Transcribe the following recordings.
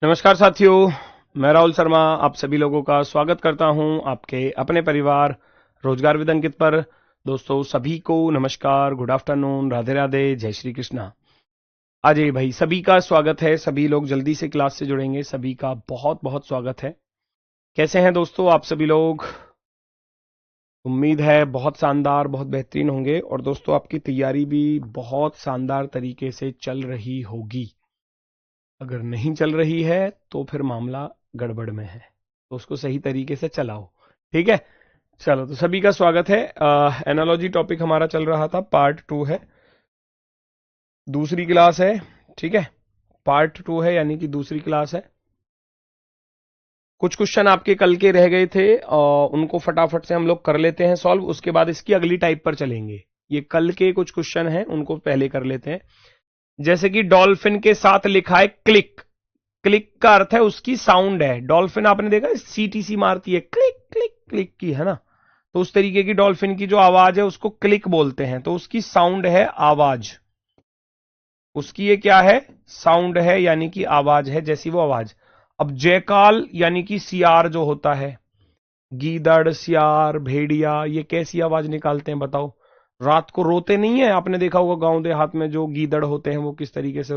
नमस्कार साथियों, मैं राहुल शर्मा आप सभी लोगों का स्वागत करता हूं आपके अपने परिवार रोजगार विद अंकित पर। दोस्तों सभी को नमस्कार, गुड आफ्टरनून, राधे राधे, जय श्री कृष्णा। अजय भाई सभी का स्वागत है। सभी लोग जल्दी से क्लास से जुड़ेंगे, सभी का बहुत बहुत स्वागत है। कैसे हैं दोस्तों आप सभी लोग? उम्मीद है बहुत शानदार, बहुत बेहतरीन होंगे। और दोस्तों आपकी तैयारी भी बहुत शानदार तरीके से चल रही होगी। अगर नहीं चल रही है तो फिर मामला गड़बड़ में है, तो उसको सही तरीके से चलाओ। ठीक है, चलो तो सभी का स्वागत है। एनालॉजी टॉपिक हमारा चल रहा था, पार्ट 2 है, दूसरी क्लास है। ठीक है, पार्ट 2 है यानी कि दूसरी क्लास है। कुछ क्वेश्चन आपके कल के रह गए थे और उनको फटाफट से हम लोग कर लेते हैं सॉल्व, उसके बाद इसकी अगली टाइप पर चलेंगे। ये कल के कुछ क्वेश्चन हैं उनको पहले कर लेते हैं। जैसे कि डॉल्फिन के साथ लिखा है क्लिक। क्लिक का अर्थ है उसकी साउंड है। डॉल्फिन आपने देखा सीटीसी मारती है, क्लिक क्लिक क्लिक की, है ना? तो उस तरीके की डॉल्फिन की जो आवाज है उसको क्लिक बोलते हैं। तो उसकी साउंड है आवाज, उसकी ये क्या है? साउंड है, यानी कि आवाज है, जैसी वो आवाज। अब जयकाल यानी कि सियार जो होता है, गीदड़, सियार, भेड़िया, ये कैसी आवाज निकालते हैं बताओ? रात को रोते नहीं है? आपने देखा होगा गांव देहात में जो गीदड़ होते हैं वो किस तरीके से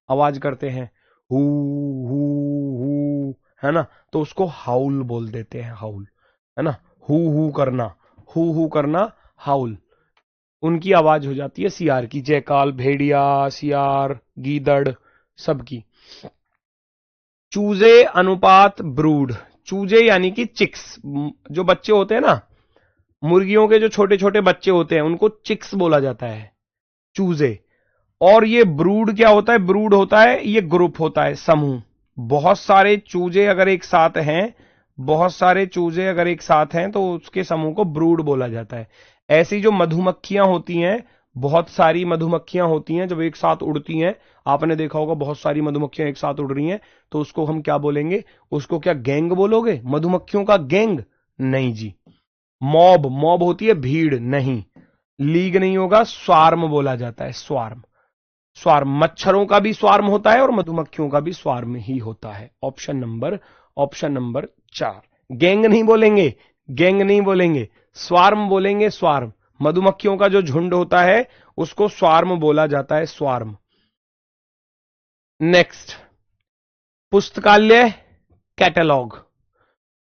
आवाज करते हैं, हु हु, है ना? तो उसको हाउल बोल देते हैं, हाउल, है ना? हु करना, हाउल, उनकी आवाज हो जाती है सियार की। जयकाल, भेड़िया, सियार, गीदड़, सबकी। चूजे अनुपात ब्रूड। चूजे यानी कि चिक्स, जो बच्चे होते हैं ना, मुर्गियों के जो छोटे छोटे बच्चे होते हैं उनको चिक्स बोला जाता है, चूजे। और ये ब्रूड क्या होता है? ब्रूड होता है, ये ग्रुप होता है, समूह। बहुत सारे चूजे अगर एक साथ हैं, बहुत सारे चूजे अगर एक साथ हैं तो उसके समूह को ब्रूड बोला जाता है। ऐसी जो मधुमक्खियां होती हैं, बहुत सारी मधुमक्खियां होती हैं जब एक साथ उड़ती हैं, आपने देखा होगा बहुत सारी मधुमक्खियां एक साथ उड़ रही हैं, तो उसको हम क्या बोलेंगे? उसको क्या गैंग बोलोगे? मधुमक्खियों का गैंग? नहीं जी। मॉब, मॉब होती है भीड़, नहीं। लीग नहीं होगा, स्वार्म बोला जाता है, स्वार्म। स्वार्म, मच्छरों का भी स्वार्म होता है और मधुमक्खियों का भी स्वार्म ही होता है। Option number 4। गैंग नहीं बोलेंगे, गैंग नहीं बोलेंगे, स्वार्म बोलेंगे, स्वार्म। मधुमक्खियों का जो झुंड होता है उसको स्वार्म बोला जाता है, स्वार्म। नेक्स्ट, पुस्तकालय, कैटलॉग।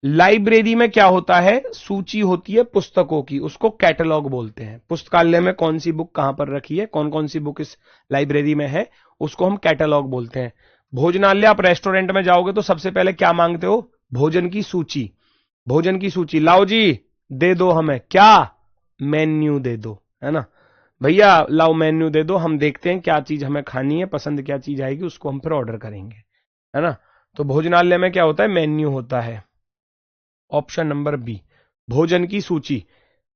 लाइब्रेरी में क्या होता है? सूची होती है पुस्तकों की, उसको कैटलॉग बोलते हैं। पुस्तकालय में कौन सी बुक कहां पर रखी है, कौन कौन सी बुक इस लाइब्रेरी में है, उसको हम कैटलॉग बोलते हैं। भोजनालय, आप रेस्टोरेंट में जाओगे तो सबसे पहले क्या मांगते हो? भोजन की सूची। भोजन की सूची लाओ जी, दे दो हमें क्या? मेन्यू दे दो, है ना? भैया लाओ मेन्यू दे दो, हम देखते हैं क्या चीज हमें खानी है, पसंद क्या चीज आएगी उसको हम फिर ऑर्डर करेंगे, है ना? तो भोजनालय में क्या होता है? मेन्यू होता है। ऑप्शन नंबर बी, भोजन की सूची।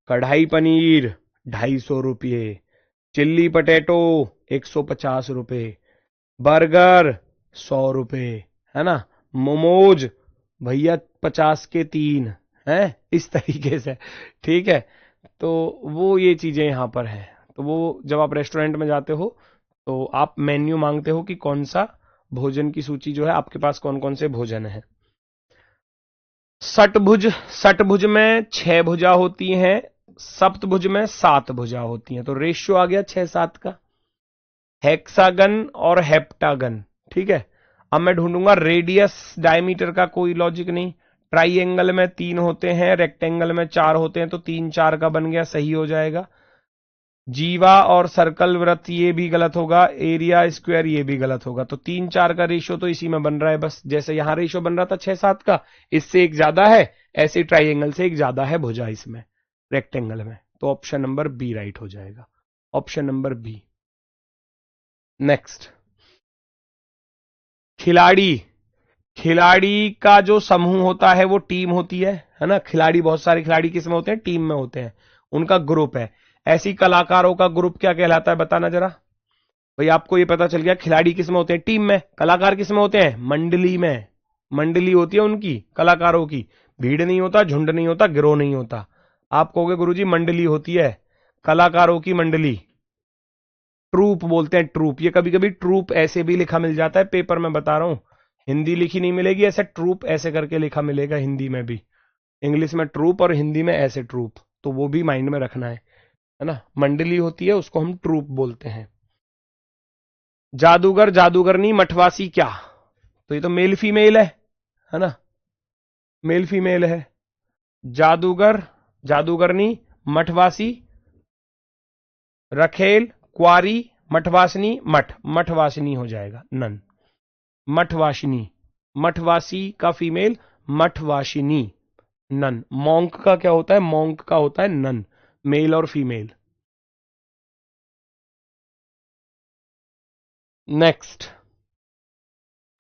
कढ़ाई पनीर 250 रुपये, चिल्ली पटेटो 150 रुपये, बर्गर 100 रुपये, है ना? मोमोज भैया 50 के 3, हैं इस तरीके से। ठीक है, तो वो ये चीजें यहां पर हैं। तो वो जब आप रेस्टोरेंट में जाते हो तो आप मेन्यू मांगते हो कि कौन सा भोजन की सूची जो है आपके पास कौन कौन से भोजन है। षटभुज, षटभुज में 6 भुजा होती हैं, सप्तभुज में 7 भुजा होती हैं, तो रेशियो आ गया 6-7 का। हेक्सागन और हेप्टागन, ठीक है। अब मैं ढूंढूंगा रेडियस, डायमीटर का कोई लॉजिक नहीं। ट्राइएंगल में 3 होते हैं, रेक्टेंगल में 4 होते हैं, तो 3-4 का बन गया, सही हो जाएगा। जीवा और सर्कल वृत्त ये भी गलत होगा, एरिया स्क्वायर ये भी गलत होगा। तो 3-4 का रेशियो तो इसी में बन रहा है, बस जैसे यहां रेशियो बन रहा था 6-7 का, इससे एक ज्यादा है, ऐसे ट्राइएंगल से एक ज्यादा है भुजा इसमें, रेक्टेंगल में। तो ऑप्शन नंबर बी राइट हो जाएगा, ऑप्शन नंबर बी। नेक्स्ट, खिलाड़ी। खिलाड़ी का जो समूह होता है वो टीम होती है ना? खिलाड़ी, बहुत सारे खिलाड़ी किसमें होते हैं? टीम में होते हैं, उनका ग्रुप है। ऐसी कलाकारों का ग्रुप क्या कहलाता है, बताना जरा। भाई आपको ये पता चल गया खिलाड़ी किसमें होते हैं? टीम में। कलाकार किसमें होते हैं? मंडली में। मंडली होती है उनकी, कलाकारों की। भीड़ नहीं होता, झुंड नहीं होता, गिरोह नहीं होता। आप कहोगे गुरुजी मंडली होती है, कलाकारों की मंडली, ट्रूप बोलते हैं, ट्रूप। ये कभी कभी ट्रूप ऐसे भी लिखा मिल जाता है पेपर में, बता रहा हूं। हिंदी लिखी नहीं मिलेगी, ऐसे ट्रूप ऐसे करके लिखा मिलेगा हिंदी में भी। इंग्लिश में ट्रूप और हिंदी में ऐसे ट्रूप, तो वो भी माइंड में रखना है ना। मंडली होती है उसको हम ट्रूप बोलते हैं। जादूगर जादूगरनी मठवासी क्या, तो ये तो मेल फीमेल है ना, मेल फीमेल है। जादूगर जादूगरनी मठवासी, रखेल क्वारी, मठवासनी मठ, मठवासिनी हो जाएगा नन, मठवासिनी। मठवासी का फीमेल मठवासिनी, नन। मॉन्क का क्या होता है, मॉन्क का होता है नन, मेल और फीमेल। नेक्स्ट,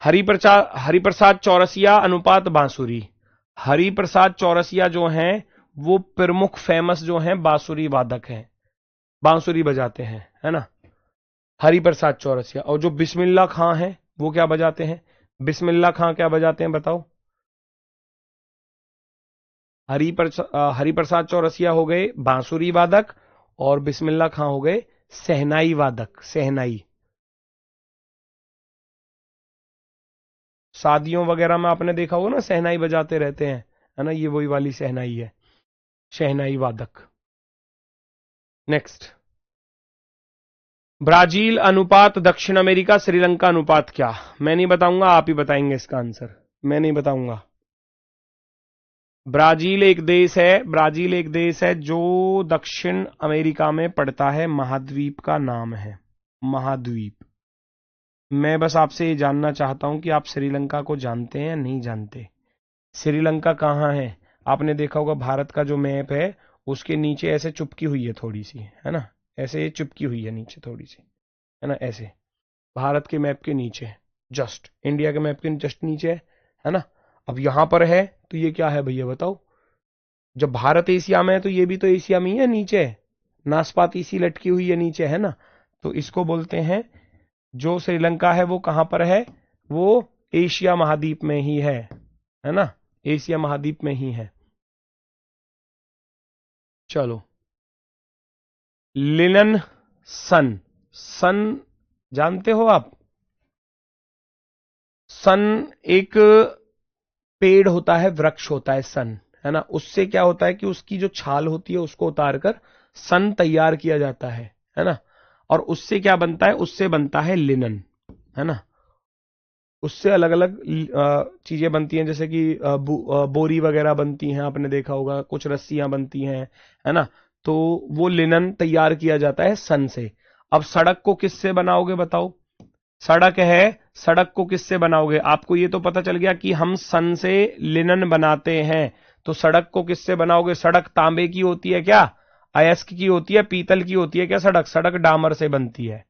हरिप्रसाद चौरसिया अनुपात बांसुरी। हरिप्रसाद चौरसिया जो हैं वो प्रमुख फेमस जो हैं बांसुरी वादक हैं, बांसुरी बजाते हैं, है ना, हरिप्रसाद चौरसिया। और जो बिस्मिल्लाह खां हैं वो क्या बजाते हैं, बिस्मिल्लाह खां क्या बजाते हैं बताओ। हरिप्रसाद चौरसिया हो गए बांसुरी वादक, और बिस्मिल्लाह खां हो गए सहनाई वादक, सहनाई। शादियों वगैरह में आपने देखा होगा ना, सहनाई बजाते रहते हैं, है ना, ये वही वाली सहनाई है, शहनाई वादक। नेक्स्ट, ब्राजील अनुपात दक्षिण अमेरिका श्रीलंका अनुपात क्या। मैं नहीं बताऊंगा, आप ही बताएंगे इसका आंसर, मैं नहीं बताऊंगा। ब्राजील एक देश है, ब्राजील एक देश है जो दक्षिण अमेरिका में पड़ता है, महाद्वीप का नाम है, महाद्वीप। मैं बस आपसे ये जानना चाहता हूं कि आप श्रीलंका को जानते हैं या नहीं जानते। श्रीलंका कहाँ है, आपने देखा होगा भारत का जो मैप है उसके नीचे ऐसे चुपकी हुई है थोड़ी सी, है ना, ऐसे ये चुपकी हुई है नीचे थोड़ी सी, है ना, ऐसे भारत के मैप के नीचे, जस्ट इंडिया के मैप के जस्ट नीचे है ना। अब यहां पर है तो ये क्या है भैया बताओ, जब भारत एशिया में है तो ये भी तो एशिया में ही है, नीचे नाशपाती सी लटकी हुई है नीचे, है ना। तो इसको बोलते हैं, जो श्रीलंका है वो कहां पर है, वो एशिया महाद्वीप में ही है ना, एशिया महाद्वीप में ही है। चलो, लिनन सन, सन जानते हो आप। सन एक पेड़ होता है, वृक्ष होता है सन, है ना, उससे क्या होता है कि उसकी जो छाल होती है उसको उतारकर सन तैयार किया जाता है ना। और उससे क्या बनता है, उससे बनता है लिनन, है ना। उससे अलग अलग चीजें बनती हैं, जैसे कि बोरी वगैरह बनती हैं, आपने देखा होगा, कुछ रस्सियां बनती हैं, है ना। तो वो लिनन तैयार किया जाता है सन से। अब सड़क को किससे बनाओगे बताओ, सड़क है, सड़क को किससे बनाओगे, आपको ये तो पता चल गया कि हम सन से लिनन बनाते हैं, तो सड़क को किससे बनाओगे। सड़क तांबे की होती है क्या, अयस्क की होती है, पीतल की होती है क्या सड़क, सड़क डामर से बनती है,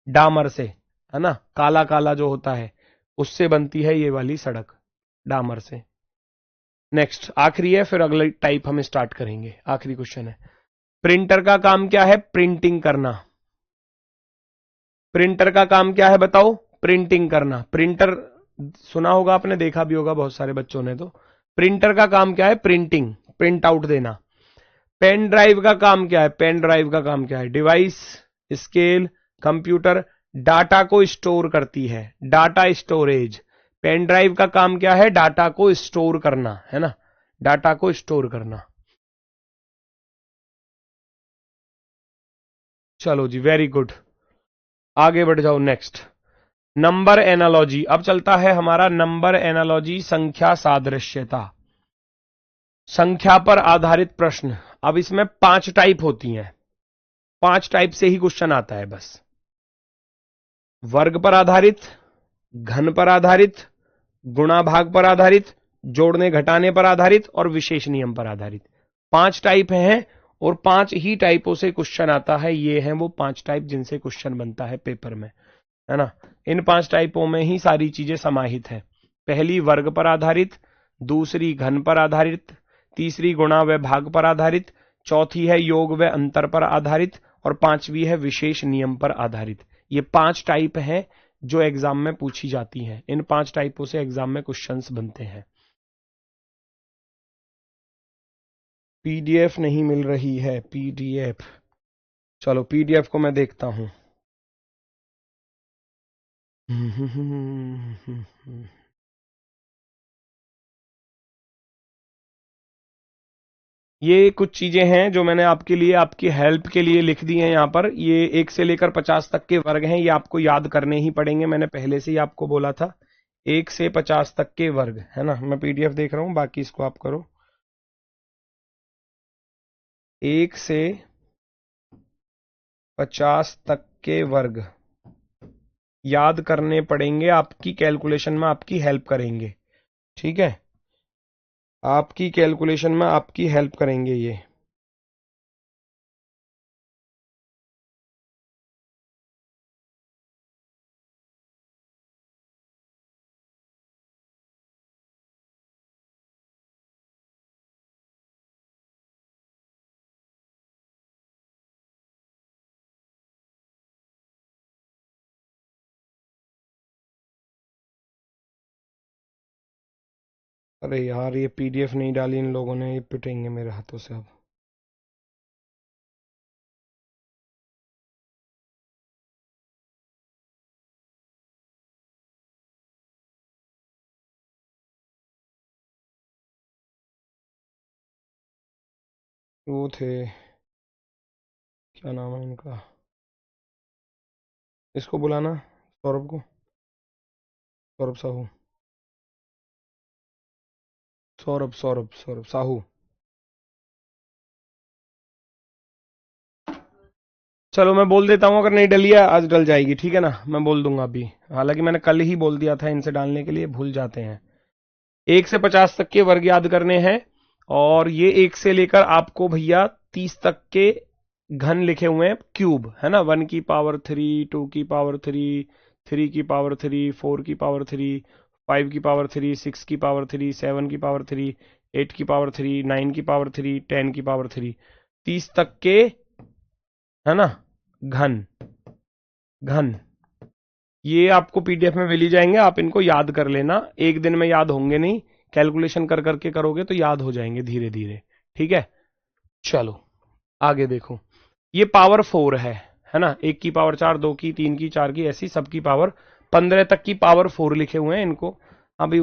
डामर से, है ना, काला काला जो होता है उससे बनती है ये वाली सड़क, डामर से। नेक्स्ट, आखिरी है, फिर अगला टाइप हम स्टार्ट करेंगे, आखिरी क्वेश्चन है। प्रिंटर का काम क्या है, प्रिंटिंग करना। प्रिंटर का काम क्या है बताओ, प्रिंटिंग करना। प्रिंटर सुना होगा आपने, देखा भी होगा बहुत सारे बच्चों ने। तो प्रिंटर का काम क्या है, प्रिंटिंग, प्रिंट आउट देना। पेन ड्राइव का काम क्या है, पेन ड्राइव का काम क्या है, डिवाइस, स्केल, कंप्यूटर, डाटा को स्टोर करती है, डाटा स्टोरेज। पेन ड्राइव का काम क्या है, डाटा को स्टोर करना, है ना, डाटा को स्टोर करना। चलो जी, वेरी गुड, आगे बढ़ जाओ। Next, number analogy. अब चलता है हमारा नंबर एनालॉजी, संख्या सादृश्यता, संख्या पर आधारित प्रश्न। अब इसमें 5 टाइप होती हैं, 5 टाइप से ही क्वेश्चन आता है बस। वर्ग पर आधारित, घन पर आधारित, गुणा भाग पर आधारित, जोड़ने घटाने पर आधारित, और विशेष नियम पर आधारित। 5 टाइप हैं, और 5 ही टाइपों से क्वेश्चन आता है। ये हैं वो 5 टाइप जिनसे क्वेश्चन बनता है पेपर में, है ना। इन 5 टाइपों में ही सारी चीजें समाहित है। पहली वर्ग पर आधारित, दूसरी घन पर आधारित, तीसरी गुणा व भाग पर आधारित, चौथी है योग व अंतर पर आधारित, और पांचवी है विशेष नियम पर आधारित। ये 5 टाइप हैं जो एग्जाम में पूछी जाती हैं। इन 5 टाइपों से एग्जाम में क्वेश्चंस बनते हैं। पीडीएफ नहीं मिल रही है, पीडीएफ, चलो पीडीएफ को मैं देखता हूं। ये कुछ चीजें हैं जो मैंने आपके लिए, आपकी हेल्प के लिए लिख दी हैं यहाँ पर। ये 1 से लेकर 50 तक के वर्ग हैं, ये आपको याद करने ही पड़ेंगे, मैंने पहले से ही आपको बोला था। 1 से 50 तक के वर्ग, है ना। मैं पीडीएफ देख रहा हूँ, बाकी इसको आप करो। 1 से 50 तक के वर्ग याद करने पड़ेंगे, आपकी कैलकुलेशन में आपकी हेल्प करेंगे, ठीक है। आपकी कैलकुलेशन में आपकी हेल्प करेंगे ये। अरे यार, ये पीडीएफ नहीं डाली इन लोगों ने, ये पिटेंगे मेरे हाथों से अब। वो थे, क्या नाम है इनका, इसको बुलाना, सौरभ को, सौरभ साहू, सौरभ सौरभ सौरभ साहू। चलो मैं बोल देता हूँ, अगर नहीं डली है आज डल जाएगी, ठीक है ना, मैं बोल दूंगा अभी। हालांकि मैंने कल ही बोल दिया था इनसे डालने के लिए, भूल जाते हैं। 1 से 50 तक के वर्ग याद करने हैं, और ये 1 से लेकर आपको भैया 30 तक के घन लिखे हुए हैं, क्यूब, है ना। 1 की पावर 3, 2 की पावर 3, 3 की पावर 3, 4 की पावर 3, 5 की पावर 3, 6 की पावर 3, 7 की पावर 3, 8 की पावर 3, 9 की पावर 3, 10 की पावर 3, 30 तक के, है ना, घन। घन ये आपको पीडीएफ में मिल ही जाएंगे, आप इनको याद कर लेना। एक दिन में याद होंगे नहीं, कैलकुलेशन कर करके करोगे तो याद हो जाएंगे धीरे धीरे, ठीक है। चलो आगे देखो, ये पावर 4 है ना। 1 की पावर 4, 2 की, 3 की, 4 की, ऐसी सबकी पावर 15 तक की पावर 4 लिखे हुए हैं इनको। अभी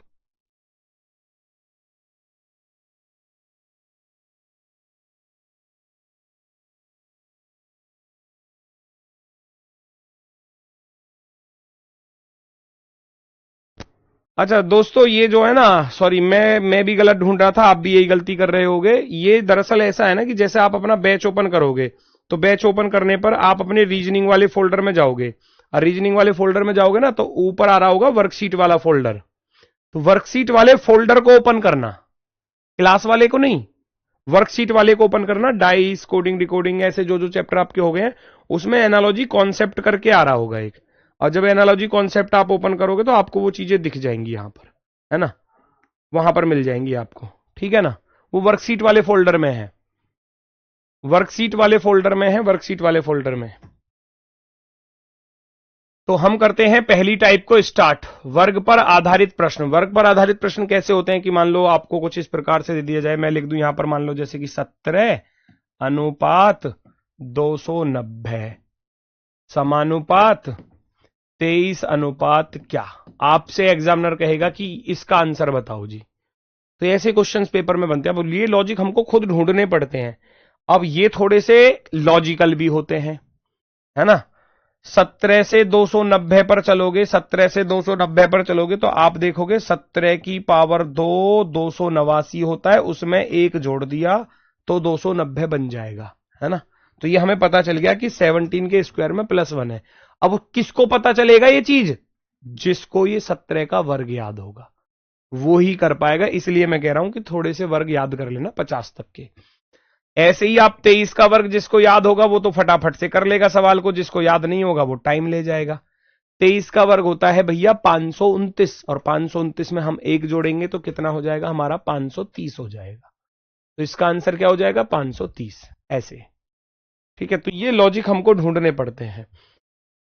अच्छा दोस्तों, ये जो है ना, सॉरी, मैं भी गलत ढूंढ रहा था, आप भी यही गलती कर रहे होगे। ये दरअसल ऐसा है ना कि जैसे आप अपना बैच ओपन करोगे, तो बैच ओपन करने पर आप अपने रीजनिंग वाले फोल्डर में जाओगे, और रीजनिंग वाले फोल्डर में जाओगे ना, तो ऊपर आ रहा होगा वर्कशीट वाला फोल्डर। तो वर्कशीट वाले फोल्डर को ओपन करना, क्लास वाले को नहीं, वर्कशीट वाले को ओपन करना। डाइस, कोडिंग, डिकोडिंग, ऐसे जो जो चैप्टर आपके हो गए हैं, उसमें एनालॉजी कॉन्सेप्ट करके आ रहा होगा एक। और जब एनालॉजी कॉन्सेप्ट आप ओपन करोगे तो आपको वो चीजें दिख जाएंगी यहां पर, है ना, वहां पर मिल जाएंगी आपको, ठीक है ना। वो वर्कशीट वाले फोल्डर में है, वर्कशीट वाले फोल्डर में है, वर्कशीट वाले फोल्डर में। तो हम करते हैं पहली टाइप को स्टार्ट, वर्ग पर आधारित प्रश्न। वर्ग पर आधारित प्रश्न कैसे होते हैं कि मान लो आपको कुछ इस प्रकार से दे दिया जाए, मैं लिख दूं यहां पर, मान लो जैसे कि 17 अनुपात 290 समानुपात 23 अनुपात क्या। आपसे एग्जामिनर कहेगा कि इसका आंसर बताओ जी। तो ऐसे क्वेश्चंस पेपर में बनते हैं। अब ये लॉजिक हमको खुद ढूंढने पड़ते हैं। अब ये थोड़े से लॉजिकल भी होते हैं, है ना। 17 से 290 पर चलोगे, 17 से 290 पर चलोगे तो आप देखोगे 17 की पावर 289 होता है, उसमें एक जोड़ दिया तो 290 बन जाएगा, है ना। तो ये हमें पता चल गया कि 17 के स्क्वायर में +1 है। अब किसको पता चलेगा ये चीज, जिसको ये 17 का वर्ग याद होगा वो ही कर पाएगा। इसलिए मैं कह रहा हूं कि थोड़े से वर्ग याद कर लेना 50 तक के। ऐसे ही आप 23 का वर्ग जिसको याद होगा वो तो फटाफट से कर लेगा सवाल को, जिसको याद नहीं होगा वो टाइम ले जाएगा। 23 का वर्ग होता है भैया 529, और 529 में हम एक जोड़ेंगे तो कितना हो जाएगा हमारा, 530 हो जाएगा। तो इसका आंसर क्या हो जाएगा, 530, ऐसे, ठीक है। तो ये लॉजिक हमको ढूंढने पड़ते हैं।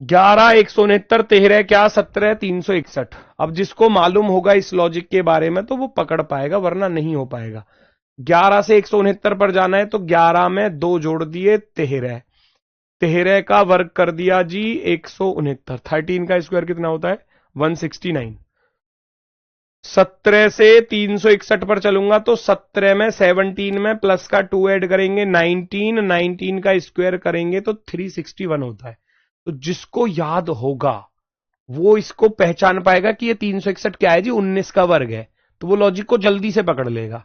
11 169 13 क्या 17 361। अब जिसको मालूम होगा इस लॉजिक के बारे में तो वो पकड़ पाएगा, वरना नहीं हो पाएगा। 11 से 169 पर जाना है तो 11 में 2 जोड़ दिए 13, 13 का वर्ग कर दिया जी 169। 13 का स्क्वायर कितना होता है, 169। 17 से 361 पर चलूंगा तो 17 में 17 में प्लस का 2 ऐड करेंगे 19, 19 का स्क्वायर करेंगे तो 361 होता है। तो जिसको याद होगा वो इसको पहचान पाएगा कि ये 361 क्या है जी, 19 का वर्ग है। तो वो लॉजिक को जल्दी से पकड़ लेगा।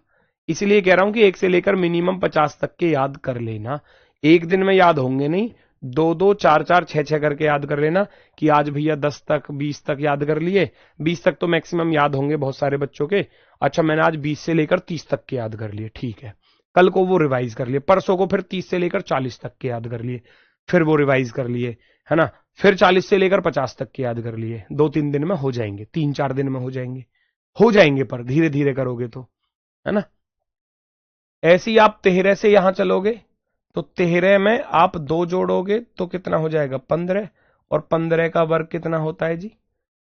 इसलिए कह रहा हूं कि 1 से लेकर मिनिमम 50 तक के याद कर लेना। एक दिन में याद होंगे नहीं, 2 2 4 4 6 6 करके याद कर लेना कि आज भैया 10 तक 20 तक याद कर लिए। 20 तक तो मैक्सिमम याद होंगे बहुत सारे बच्चों के। अच्छा मैंने आज 20 से लेकर 30 तक के याद कर लिए, ठीक है। कल को वो रिवाइज कर लिए, परसों को फिर 30 से लेकर 40 तक के याद कर लिए, फिर वो रिवाइज कर लिए, है ना। फिर 40 से लेकर 50 तक के याद कर लिए। 2-3 दिन में हो जाएंगे, 3-4 दिन में हो जाएंगे पर धीरे धीरे करोगे तो, है ना। ऐसे ही आप 13 से यहां चलोगे तो 13 में आप 2 जोड़ोगे तो कितना हो जाएगा 15, और 15 का वर्ग कितना होता है जी,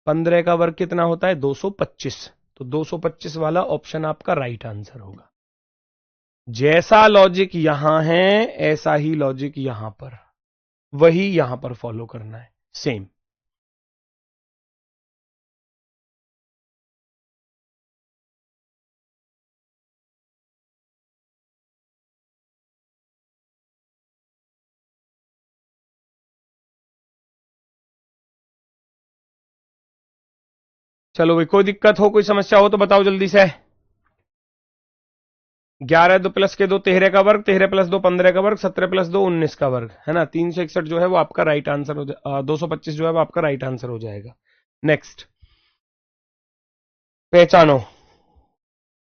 15 का वर्ग कितना होता है 225। तो 225 वाला ऑप्शन आपका राइट आंसर होगा। जैसा लॉजिक यहां है ऐसा ही लॉजिक यहां पर, वही यहां पर फॉलो करना है, सेम। चलो भाई, कोई दिक्कत हो कोई समस्या हो तो बताओ जल्दी से। 11 2 प्लस के 2 13 का वर्ग, 13 प्लस 2 15 का वर्ग, 17 प्लस 2 19 का वर्ग, है ना। 361 जो है वो आपका राइट आंसर हो जाएगा, 225 जो है वो आपका राइट आंसर हो जाएगा। नेक्स्ट, पहचानो,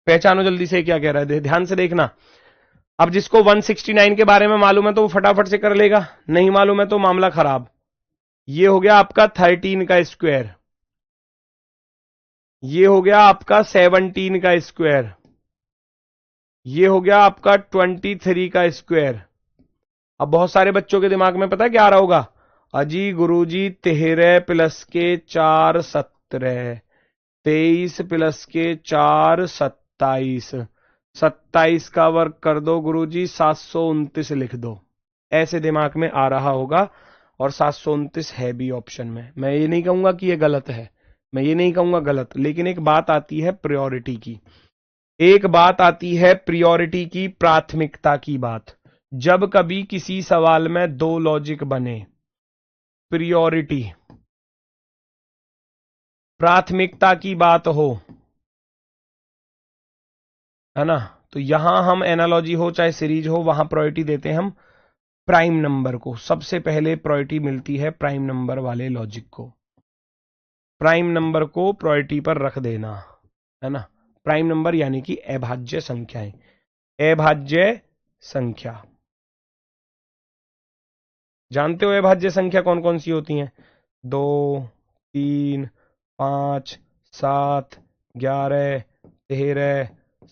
पहचानो जल्दी से क्या कह रहा है, ध्यान से देखना। अब जिसको 169 के बारे में मालूम है तो वो फटाफट से कर लेगा, नहीं मालूम है तो मामला खराब। ये हो गया आपका 13 का स्क्वायर, ये हो गया आपका 17 का स्क्वायर, ये हो गया आपका 23 का स्क्वायर। अब बहुत सारे बच्चों के दिमाग में पता है क्या आ रहा होगा, अजी गुरुजी 13 प्लस के 4 17, 23 प्लस के 4 27, 27 का वर्ग कर दो गुरुजी 729 लिख दो। ऐसे दिमाग में आ रहा होगा, और 729 है भी ऑप्शन में। मैं ये नहीं कहूंगा कि ये गलत है, मैं ये नहीं कहूंगा गलत, लेकिन एक बात आती है प्रायोरिटी की, एक बात आती है प्रायोरिटी की, प्राथमिकता की बात। जब कभी किसी सवाल में 2 लॉजिक बने, प्रायोरिटी प्राथमिकता की बात हो, है ना, तो यहां हम एनालॉजी हो चाहे सीरीज हो वहां प्रायोरिटी देते हैं हम प्राइम नंबर को। सबसे पहले प्रायोरिटी मिलती है प्राइम नंबर वाले लॉजिक को। प्राइम नंबर को प्रायोरिटी पर रख देना, है ना। प्राइम नंबर यानी कि अभाज्य संख्याएं, अभाज्य संख्या। जानते हो अभाज्य संख्या कौन कौन सी होती हैं, 2 3 5 7 11 13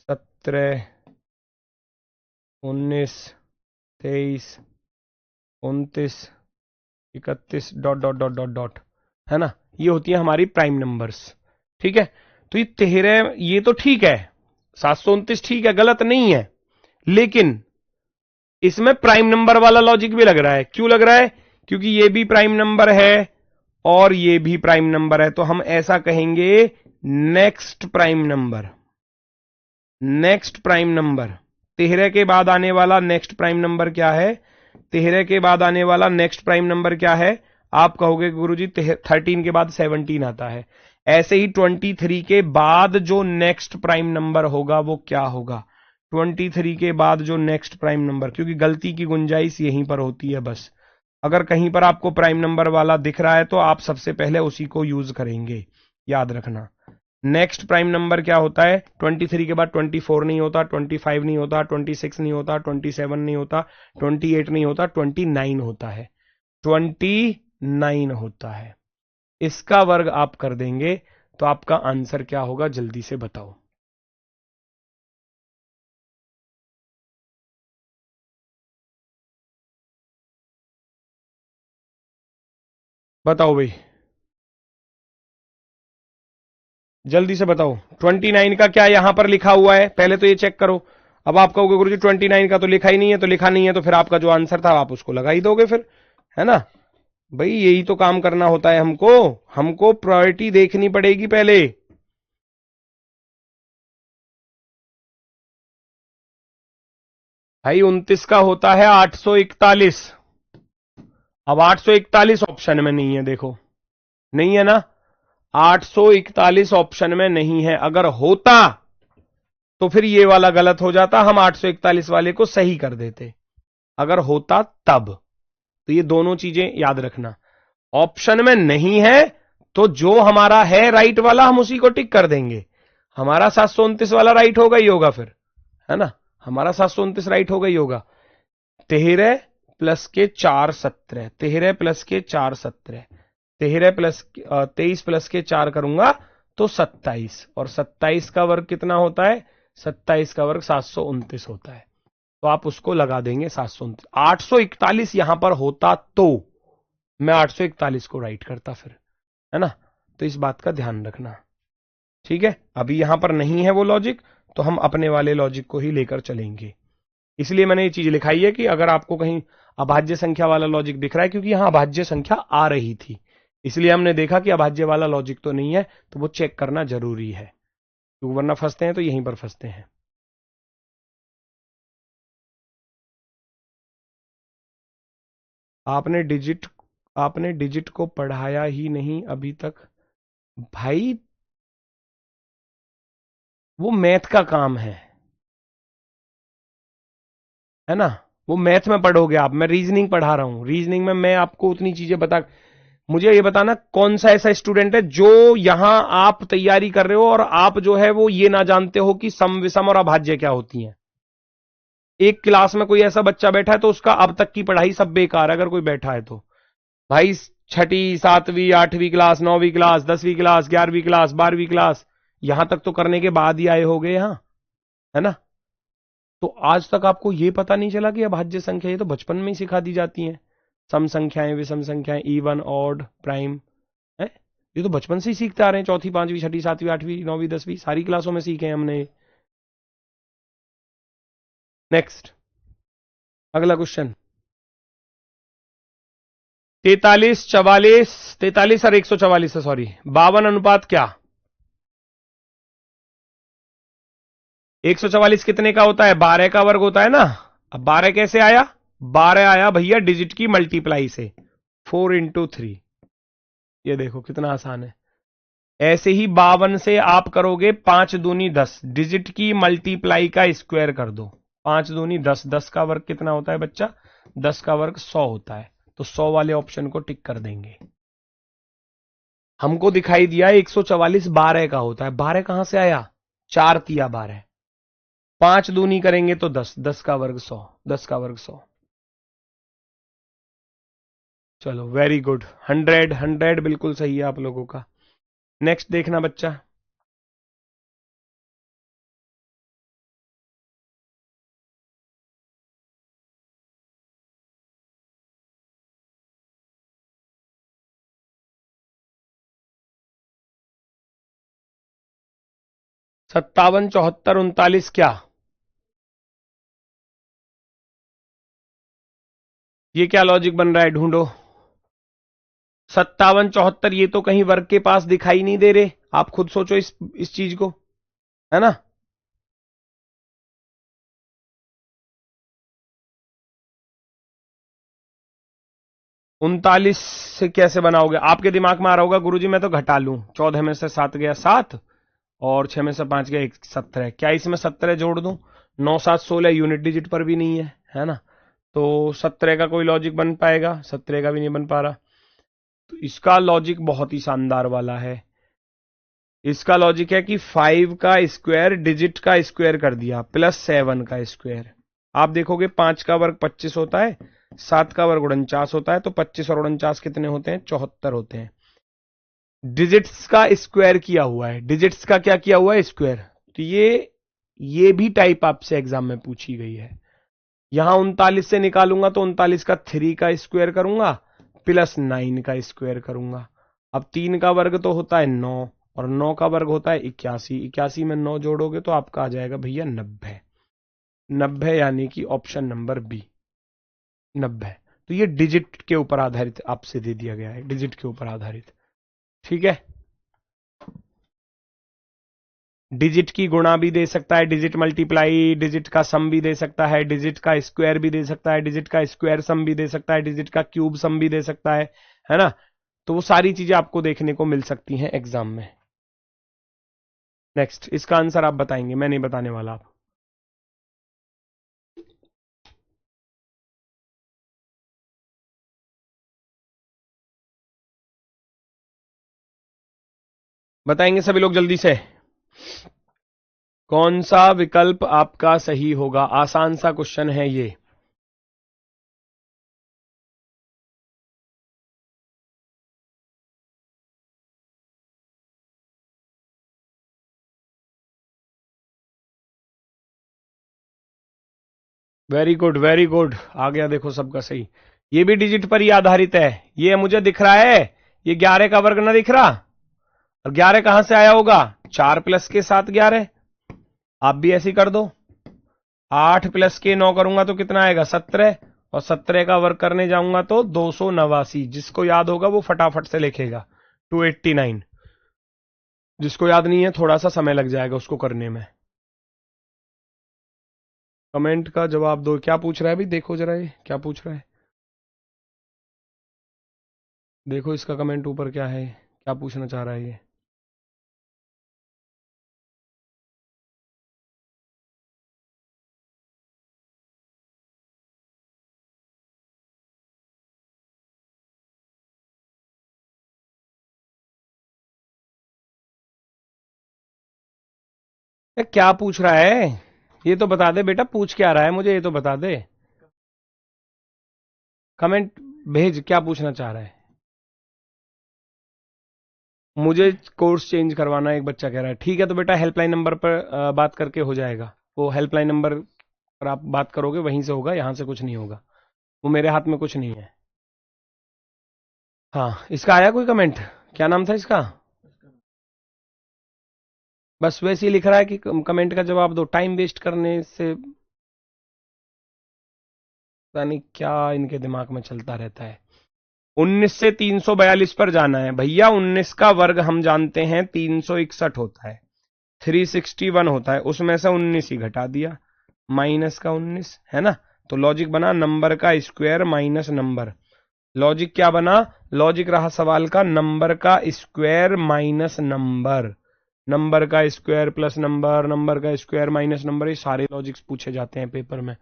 17 19 23 29 31 dot dot dot dot dot, है ना। ये होती है हमारी प्राइम नंबर्स, ठीक है। तो ये 13 ये तो ठीक है, 729 ठीक है, गलत नहीं है, लेकिन इसमें प्राइम नंबर वाला लॉजिक भी लग रहा है। क्यों लग रहा है, क्योंकि ये भी प्राइम नंबर है और ये भी प्राइम नंबर है। तो हम ऐसा कहेंगे next prime number, next prime number 13 के बाद आने वाला नेक्स्ट प्राइम नंबर क्या है, 13 के बाद आने वाला नेक्स्ट प्राइम नंबर क्या है, आप कहोगे गुरुजी 13 के बाद 17 आता है। ऐसे ही 23 के बाद जो नेक्स्ट प्राइम नंबर होगा वो क्या होगा, 23 के बाद जो नेक्स्ट प्राइम नंबर, क्योंकि गलती की गुंजाइश यहीं पर होती है बस। अगर कहीं पर आपको प्राइम नंबर वाला दिख रहा है तो आप सबसे पहले उसी को यूज करेंगे, याद रखना। नेक्स्ट प्राइम नंबर क्या होता है, 23 के बाद 24 नहीं होता, 25 नहीं होता, 26 नहीं होता, 27 नहीं होता, 28 नहीं होता, 29 होता है, 29 होता है। इसका वर्ग आप कर देंगे तो आपका आंसर क्या होगा, जल्दी से बताओ। बताओ भाई, जल्दी से बताओ। 29 का क्या यहां पर लिखा हुआ है, पहले तो ये चेक करो। अब आप कहोगे गुरुजी 29 का तो लिखा ही नहीं है, तो लिखा नहीं है तो फिर आपका जो आंसर था आप उसको लगा ही दोगे फिर, है ना। भाई यही तो काम करना होता है हमको, हमको प्रायोरिटी देखनी पड़ेगी पहले। भाई 29 का होता है 841। अब 841 ऑप्शन में नहीं है, देखो नहीं है ना, 841 ऑप्शन में नहीं है। अगर होता तो फिर ये वाला गलत हो जाता, हम 841 वाले को सही कर देते, अगर होता तब। तो ये दोनों चीजें याद रखना, ऑप्शन में नहीं है तो जो हमारा है राइट वाला हम उसी को टिक कर देंगे। हमारा 729 वाला राइट होगा ही होगा फिर, है ना, हमारा 729 राइट होगा ही होगा। 13 प्लस के 4 17, 13 प्लस के 4 17, 13 प्लस 23 प्लस के 4 करूंगा तो 27, और 27 का वर्ग कितना होता है, 27 का वर्ग 729 होता है। तो आप उसको लगा देंगे 729। 841 यहां पर होता तो मैं 841 को राइट करता फिर, है ना। तो इस बात का ध्यान रखना, ठीक है। अभी यहां पर नहीं है वो लॉजिक, तो हम अपने वाले लॉजिक को ही लेकर चलेंगे। इसलिए मैंने ये चीज लिखाई है कि अगर आपको कहीं अभाज्य संख्या वाला लॉजिक दिख रहा है, क्योंकि यहां अभाज्य संख्या आ रही थी, इसलिए हमने देखा कि अभाज्य वाला लॉजिक तो नहीं है, तो वो चेक करना जरूरी है, क्योंकि वरना फंसते हैं तो यहीं पर फंसते हैं। आपने डिजिट को पढ़ाया ही नहीं अभी तक। भाई वो मैथ का काम है ना, वो मैथ में पढ़ोगे आप, मैं रीजनिंग पढ़ा रहा हूं, रीजनिंग में मैं आपको उतनी चीजें बता, मुझे ये बताना कौन सा ऐसा स्टूडेंट है जो यहां आप तैयारी कर रहे हो और आप जो है वो ये ना जानते हो कि सम विषम और अभाज्य क्या होती हैं। एक क्लास में कोई ऐसा बच्चा बैठा है तो उसका अब तक की पढ़ाई सब बेकार है, अगर कोई बैठा है तो। भाई छठी सातवीं आठवीं क्लास, नौवीं क्लास, 10वीं क्लास, 11वीं क्लास, 12वीं क्लास, यहां तक तो करने के बाद ही आए होगे यहां, है ना। तो आज तक आपको यह पता नहीं चला कि अभाज्य संख्या ये तो बचपन में ही सिखा दी जाती हैं, सम संख्याएं, विषम संख्याएं, इवन ऑड प्राइम, है, ये तो बचपन से ही सीखते आ रहे हैं, चौथी पांचवी छठी सातवीं आठवीं नौवीं 10वीं सारी क्लासों में सीखे हैं हमने। नेक्स्ट, अगला क्वेश्चन। 43 और 144 है, सॉरी, 52 अनुपात क्या, 144 कितने का होता है, 12 का वर्ग होता है ना। अब 12 कैसे आया, 12 आया भैया डिजिट की मल्टीप्लाई से, 4 × 3। ये देखो कितना आसान है। ऐसे ही 52 से आप करोगे 5 दूनी 10, डिजिट की मल्टीप्लाई का स्क्वायर कर दो, 5 दूनी 10, 10 का वर्ग कितना होता है बच्चा, 10 का वर्ग 100 होता है, तो 100 वाले ऑप्शन को टिक कर देंगे। हमको दिखाई दिया 144 12 का होता है, 12 कहां से आया, 4 तिया 12, 5 दूनी करेंगे तो 10, 10 का वर्ग 100, 10 का वर्ग 100। चलो वेरी गुड, 100 बिल्कुल सही है आप लोगों का। नेक्स्ट देखना बच्चा। सत्तावन 74 39 क्या, ये क्या लॉजिक बन रहा है, ढूंढो। 57 74 ये तो कहीं वर्ग के पास दिखाई नहीं दे रहे, आप खुद सोचो इस चीज को, है ना। 39 से कैसे बनाओगे, आपके दिमाग में आ रहा होगा गुरुजी मैं तो घटा लूं, 14 में से 7 गया 7, और 6 में से 5 गया 17, क्या इसमें 17 जोड़ दूं, 9 7 16 यूनिट डिजिट पर भी नहीं है ना। तो 17 का कोई लॉजिक बन पाएगा, 17 का भी नहीं बन पा रहा। तो इसका लॉजिक बहुत ही शानदार वाला है। इसका लॉजिक है कि 5 का स्क्वायर डिजिट का स्क्वायर कर दिया प्लस 7 का स्क्वायर। आप देखोगे 5 का वर्ग 25 होता है, 7 का वर्ग 49 होता है, तो 25 और 49 कितने होते हैं, 74 होते हैं। डिजिट्स का स्क्वायर किया हुआ है, डिजिट्स का क्या किया हुआ है, स्क्वायर। तो ये भी टाइप आपसे एग्जाम में पूछी गई है। यहां 39 से निकालूंगा तो 39 का 3 का स्क्वायर करूंगा प्लस 9 का स्क्वायर करूंगा। अब 3 का वर्ग तो होता है 9, और 9 का वर्ग होता है 81, 81 में 9 जोड़ोगे तो आपका आ जाएगा भैया 90, 90 यानी कि ऑप्शन नंबर बी 90। तो ये डिजिट के ऊपर आधारित आपसे दे दिया गया है, डिजिट के ऊपर आधारित, ठीक है। डिजिट की गुणा भी दे सकता है, डिजिट मल्टीप्लाई, डिजिट का सम भी दे सकता है, डिजिट का स्क्वायर भी दे सकता है, डिजिट का स्क्वायर सम भी दे सकता है, डिजिट का क्यूब सम भी दे सकता है ना। तो वो सारी चीजें आपको देखने को मिल सकती हैं एग्जाम में। नेक्स्ट, इसका आंसर आप बताएंगे, मैं नहीं बताने वाला। आप बताएंगे सभी लोग जल्दी से, कौन सा विकल्प आपका सही होगा। आसान सा क्वेश्चन है ये। वेरी गुड वेरी गुड, आ गया देखो सबका सही। ये भी डिजिट पर ही आधारित है। ये मुझे दिख रहा है, ये 11 का वर्ग ना दिख रहा, और 11 कहां से आया होगा, 4 प्लस के साथ 11। आप भी ऐसे ही कर दो, 8 प्लस के 9 करूंगा तो कितना आएगा, 17, और 17 का वर्ग करने जाऊंगा तो 289। जिसको याद होगा वो फटाफट से लिखेगा 289। जिसको याद नहीं है थोड़ा सा समय लग जाएगा उसको करने में। कमेंट का जवाब दो, क्या पूछ रहा है भाई, देखो जरा ये क्या पूछ रहा है। देखो इसका कमेंट ऊपर क्या है, क्या पूछना चाह रहा है ये। क्या पूछ रहा है, ये तो बता दे बेटा, पूछ क्या रहा है मुझे ये तो बता दे। कमेंट भेज, क्या पूछना चाह रहा है। मुझे कोर्स चेंज करवाना है, एक बच्चा कह रहा है। ठीक है तो बेटा हेल्पलाइन नंबर पर बात करके हो जाएगा। वो हेल्पलाइन नंबर पर आप बात करोगे वहीं से होगा, यहां से कुछ नहीं होगा, वो मेरे हाथ में कुछ नहीं है। हाँ, इसका आया कोई कमेंट, क्या नाम था इसका। बस वैसे ही लिख रहा है कि कमेंट का जवाब दो, टाइम वेस्ट करने से पता नहीं क्या इनके दिमाग में चलता रहता है। 19 से 342 पर जाना है भैया। 19 का वर्ग हम जानते हैं 361 होता है, 361 होता है, उसमें से 19 ही घटा दिया, माइनस का 19 है ना। तो लॉजिक बना नंबर का स्क्वायर माइनस नंबर। लॉजिक क्या बना, लॉजिक रहा सवाल का नंबर का स्क्वायर माइनस नंबर, नंबर का स्क्वायर प्लस नंबर, नंबर का स्क्वायर माइनस नंबर, ये सारे लॉजिक्स पूछे जाते हैं पेपर में।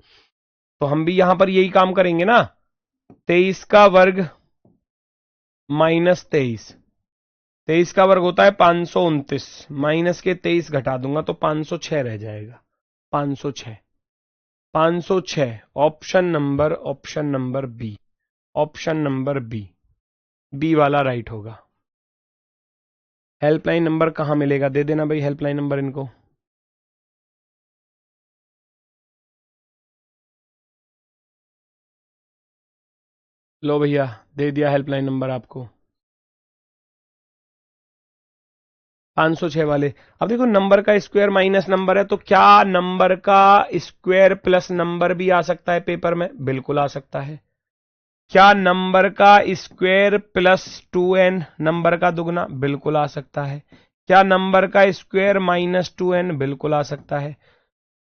तो हम भी यहां पर यही काम करेंगे ना। 23 का वर्ग माइनस 23, 23 का वर्ग होता है 529, माइनस के 23 घटा दूंगा तो 506 रह जाएगा, 506, 506। Option number B, option number B, B वाला राइट होगा। हेल्पलाइन नंबर कहां मिलेगा, दे देना भाई हेल्पलाइन नंबर इनको। लो भैया, दे दिया हेल्पलाइन नंबर आपको, 506 वाले। अब देखो नंबर का स्क्वायर माइनस नंबर है, तो क्या नंबर का स्क्वायर प्लस नंबर भी आ सकता है पेपर में, बिल्कुल आ सकता है। क्या नंबर का स्क्वायर प्लस 2n नंबर का दुगना, बिल्कुल आ सकता है। क्या नंबर का स्क्वायर माइनस 2n, बिल्कुल आ सकता है।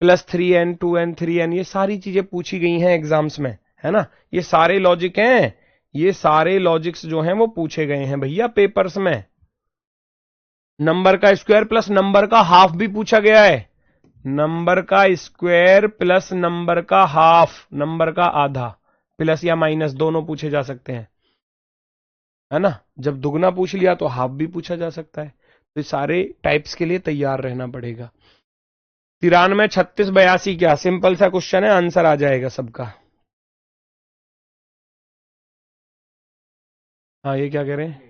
प्लस 3n 2n 3n, ये सारी चीजें पूछी गई हैं एग्जाम्स में, है ना। ये सारे लॉजिक हैं, ये सारे लॉजिक्स जो हैं वो पूछे गए हैं भैया पेपर्स में। नंबर का स्क्वायर प्लस नंबर का हाफ भी पूछा गया है, नंबर का स्क्वायर प्लस नंबर का हाफ, नंबर का आधा, प्लस या माइनस दोनों पूछे जा सकते हैं, है ना। जब दुगना पूछ लिया तो हाफ भी पूछा जा सकता है। तो सारे टाइप्स के लिए तैयार रहना पड़ेगा। 93 36 82 क्या सिंपल सा क्वेश्चन है, आंसर आ जाएगा सबका। हाँ, ये क्या कह रहे हैं।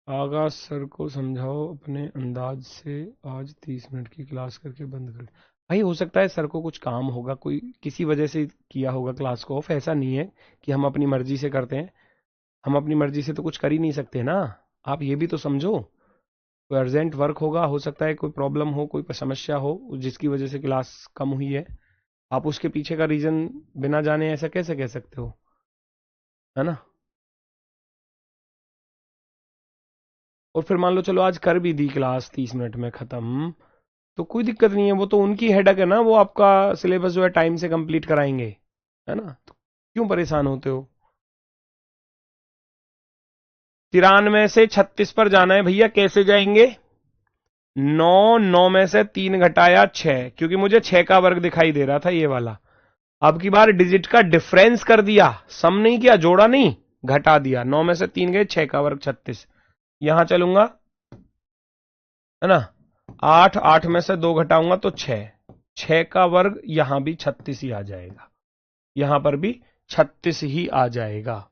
आगा सर को समझाओ अपने अंदाज से, आज 30 मिनट की क्लास करके बंद कर। भाई हो सकता है सर को कुछ काम होगा, कोई किसी वजह से किया होगा क्लास को ऑफ। ऐसा नहीं है कि हम अपनी मर्जी से करते हैं, हम अपनी मर्जी से तो कुछ कर ही नहीं सकते ना। आप ये भी तो समझो, कोई अर्जेंट वर्क होगा, हो सकता है कोई प्रॉब्लम हो, कोई समस्या हो जिसकी वजह से क्लास कम हुई है। आप उसके पीछे का रीजन बिना जाने ऐसा कैसे कह सकते हो, है ना। और फिर मान लो चलो आज कर भी दी क्लास 30 मिनट में खत्म, तो कोई दिक्कत नहीं है, वो तो उनकी हेडक है ना, वो आपका सिलेबस जो है टाइम से कंप्लीट कराएंगे, है ना, तो क्यों परेशान होते हो। 93 से 36 पर जाना है भैया, कैसे जाएंगे। 9, 9 में से 3 घटाया 6, क्योंकि मुझे 6 का वर्ग दिखाई दे रहा था ये वाला। अब की बार डिजिट का डिफरेंस कर दिया, सम नहीं किया, जोड़ा नहीं, घटा दिया। 9 में से 3 गए, 6 का वर्ग 36। यहां चलूंगा, है ना, 8, 8 में से 2 घटाऊंगा तो 6, 6 का वर्ग यहां भी 36 ही आ जाएगा, यहां पर भी 36 ही आ जाएगा।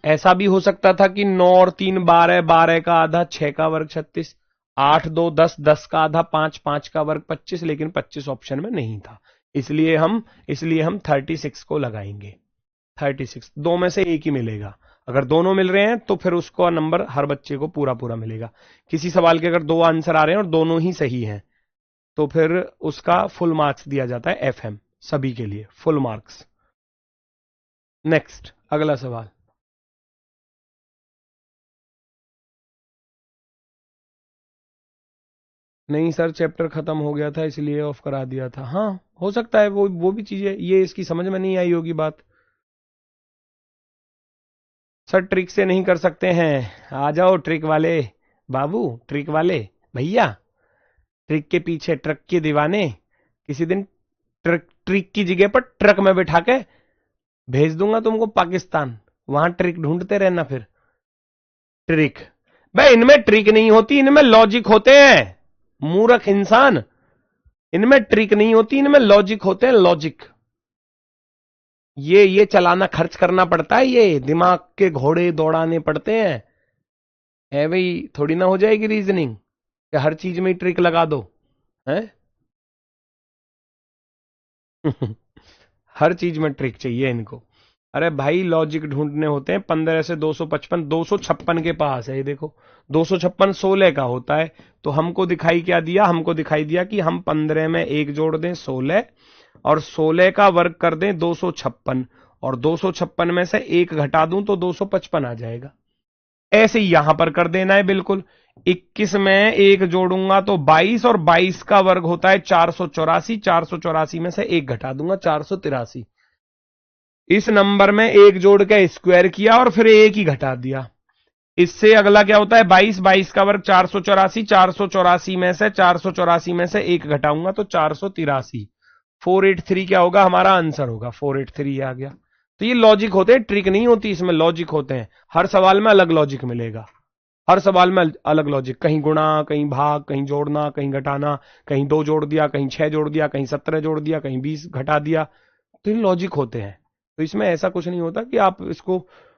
ऐसा भी हो सकता था कि 9 और 3 12, 12 का आधा, 6 का वर्ग 36, 8 2 10, 10 का आधा 5, 5 का वर्ग 25, लेकिन 25 ऑप्शन में नहीं था, इसलिए हम 36 को लगाएंगे। 36 दो में से एक ही मिलेगा, अगर दोनों मिल रहे हैं तो फिर उसको नंबर हर बच्चे को पूरा पूरा मिलेगा। किसी सवाल के अगर 2 आंसर आ रहे हैं और दोनों ही सही हैं तो फिर उसका फुल मार्क्स दिया जाता है, FM सभी के लिए फुल मार्क्स। नेक्स्ट अगला सवाल। नहीं सर, चैप्टर खत्म हो गया था इसलिए ऑफ करा दिया था। हाँ हो सकता है, वो भी चीजें, ये इसकी समझ में नहीं आई होगी बात। सर ट्रिक से नहीं कर सकते हैं, आ जाओ ट्रिक वाले बाबू, ट्रिक वाले भैया, ट्रिक के पीछे ट्रक के दीवाने, किसी दिन ट्रिक की जगह पर ट्रक में बिठा के भेज दूंगा तुमको पाकिस्तान, वहां ट्रिक ढूंढते रहना फिर। ट्रिक भाई, इनमें ट्रिक नहीं होती, इनमें लॉजिक होते हैं, मूर्ख इंसान, इनमें ट्रिक नहीं होती, इनमें लॉजिक होते हैं, लॉजिक। ये चलाना, खर्च करना पड़ता है, ये दिमाग के घोड़े दौड़ाने पड़ते हैं। है भाई, थोड़ी ना हो जाएगी रीजनिंग कि हर चीज में ट्रिक लगा दो, है। हर चीज में ट्रिक चाहिए इनको। अरे भाई लॉजिक ढूंढने होते हैं। 15 से 255, 256 के पास है, ये देखो 256 16 का होता है, तो हमको दिखाई क्या दिया, हमको दिखाई दिया कि हम 15 में 1 जोड़ दें 16, और 16 का वर्ग कर दें 256, और 256 में से 1 घटा दूं तो 255 आ जाएगा। ऐसे ही यहां पर कर देना है बिल्कुल। 21 में 1 जोड़ूंगा तो 22, और 22 का वर्ग होता है 484, 484 में से 1 घटा दूंगा 483। इस नंबर में 1 जोड़ के स्क्वायर किया और फिर 1 ही घटा दिया। इससे अगला क्या होता है, 22, 22 का वर्ग 484, 484 में से 484 में से 1 घटाऊंगा तो 483। 483 क्या होगा, हमारा आंसर होगा 483 आ गया। तो ये लॉजिक होते हैं, ट्रिक नहीं होती इसमें, लॉजिक होते हैं। हर सवाल में अलग लॉजिक मिलेगा, हर सवाल में अलग लॉजिक, कहीं गुणा, कहीं भाग, कहीं जोड़ना, कहीं घटाना, कहीं 2 जोड़ दिया, कहीं 6 जोड़ दिया, कहीं 17 जोड़ दिया, कहीं 20 घटा दिया, तो ये लॉजिक होते हैं। तो इसमें ऐसा कुछ नहीं होता कि आप इसको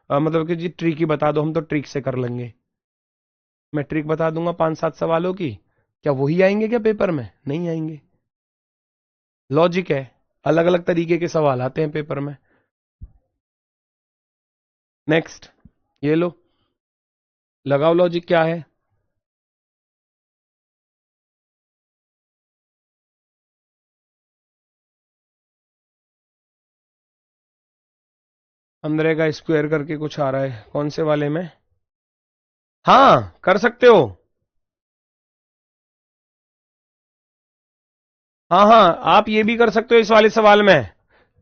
मतलब कि जी ट्रिक ही बता दो, हम तो ट्रिक से कर लेंगे। मैं ट्रिक बता दूंगा 5-7 सवालों की, क्या वही आएंगे क्या पेपर में, नहीं आएंगे। लॉजिक है, अलग अलग तरीके के सवाल आते हैं पेपर में। नेक्स्ट, ये लो, लगाओ लॉजिक क्या है। अंदर का स्क्वायर करके कुछ आ रहा है, कौन से वाले में। हाँ कर सकते हो, हाँ हाँ आप ये भी कर सकते हो इस वाले सवाल में।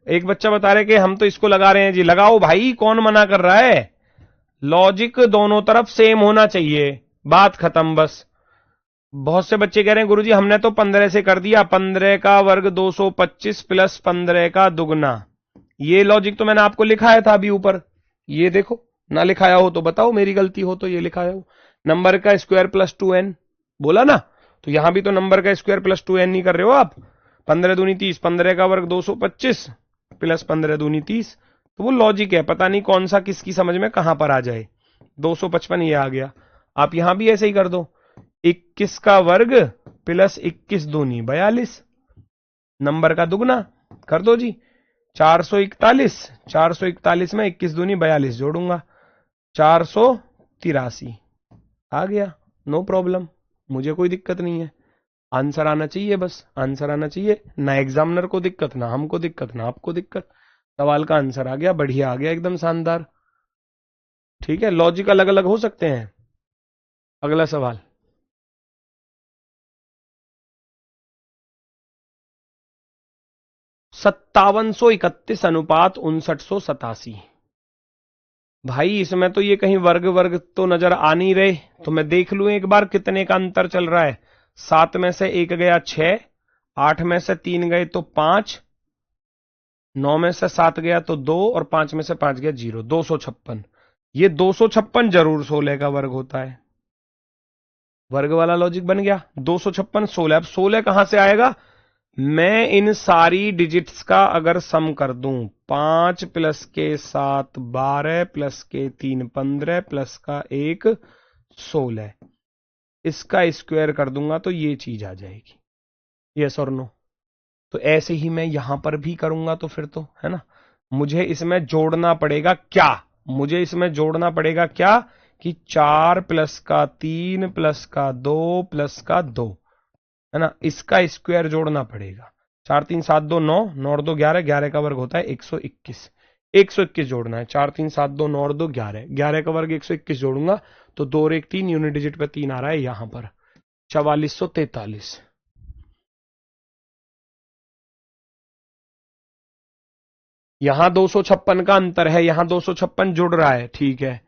एक बच्चा बता रहे कि हम तो इसको लगा रहे हैं जी, लगाओ भाई, कौन मना कर रहा है। लॉजिक दोनों तरफ सेम होना चाहिए, बात खत्म बस। बहुत से बच्चे कह रहे हैं गुरुजी हमने तो 15 से कर दिया, 15 का वर्ग 225 प्लस 15 का दुगना। ये लॉजिक तो मैंने आपको लिखाया था अभी ऊपर, ये देखो, ना लिखाया हो तो बताओ, मेरी गलती हो तो। ये लिखाया हो नंबर का स्क्वायर प्लस 2n, बोला ना, तो यहां भी तो नंबर का स्क्वायर प्लस 2n नहीं कर रहे हो आप। 15 दूनी 30, 15 का वर्ग 225 प्लस 15 दूनी 30, तो वो लॉजिक है, पता नहीं कौन सा किसकी समझ में कहां पर आ जाए। 255 ये आ गया, आप यहां भी ऐसे ही कर दो। 21 का वर्ग प्लस 21 दूनी 42, नंबर का दुगना कर दो जी। 441, 441 में 21 दूनी 42 जोड़ूंगा 483 आ गया, नो प्रॉब्लम, मुझे कोई दिक्कत नहीं है। आंसर आना चाहिए, बस आंसर आना चाहिए, ना एग्जामिनर को दिक्कत, ना हमको दिक्कत, ना आपको दिक्कत। सवाल का आंसर आ गया, बढ़िया आ गया, एकदम शानदार। ठीक है, लॉजिक अलग अलग हो सकते हैं। अगला सवाल, 5731 अनुपात 5987। भाई इसमें तो ये कहीं वर्ग वर्ग तो नजर आ नहीं रहे, तो मैं देख लूं एक बार कितने का अंतर चल रहा है। 7 में से 1 गया 6, 8 में से 3 गए तो 5, 9 में से 7 गया तो 2, और 5 में से 5 गया 0, 256। ये 256 जरूर 16 का वर्ग होता है। वर्ग वाला लॉजिक बन गया। 256 16, अब 16 कहां से आएगा? मैं इन सारी डिजिट्स का अगर सम कर दूं, 5 प्लस के 7 12 प्लस के 3 15 प्लस का 1 16, इसका स्क्वायर कर दूंगा तो ये चीज आ जाएगी। यस और नो? तो ऐसे ही मैं यहां पर भी करूंगा, तो फिर तो है ना, मुझे इसमें जोड़ना पड़ेगा क्या? मुझे इसमें जोड़ना पड़ेगा क्या कि 4 प्लस का 3 प्लस का 2 प्लस का 2, है ना, इसका स्क्वायर जोड़ना पड़ेगा। 4 3 7 2 9, 9 और 2 11, 11 का वर्ग होता है 121। 121 जोड़ना है। 4 3 7 2 9 और 2 11, 11 का वर्ग 121 जोड़ूंगा तो 2 और 1 3, यूनिट डिजिट पे 3 आ रहा है यहां पर, 4443। यहां 256 का अंतर है, यहां 256 जुड़ रहा है, ठीक है।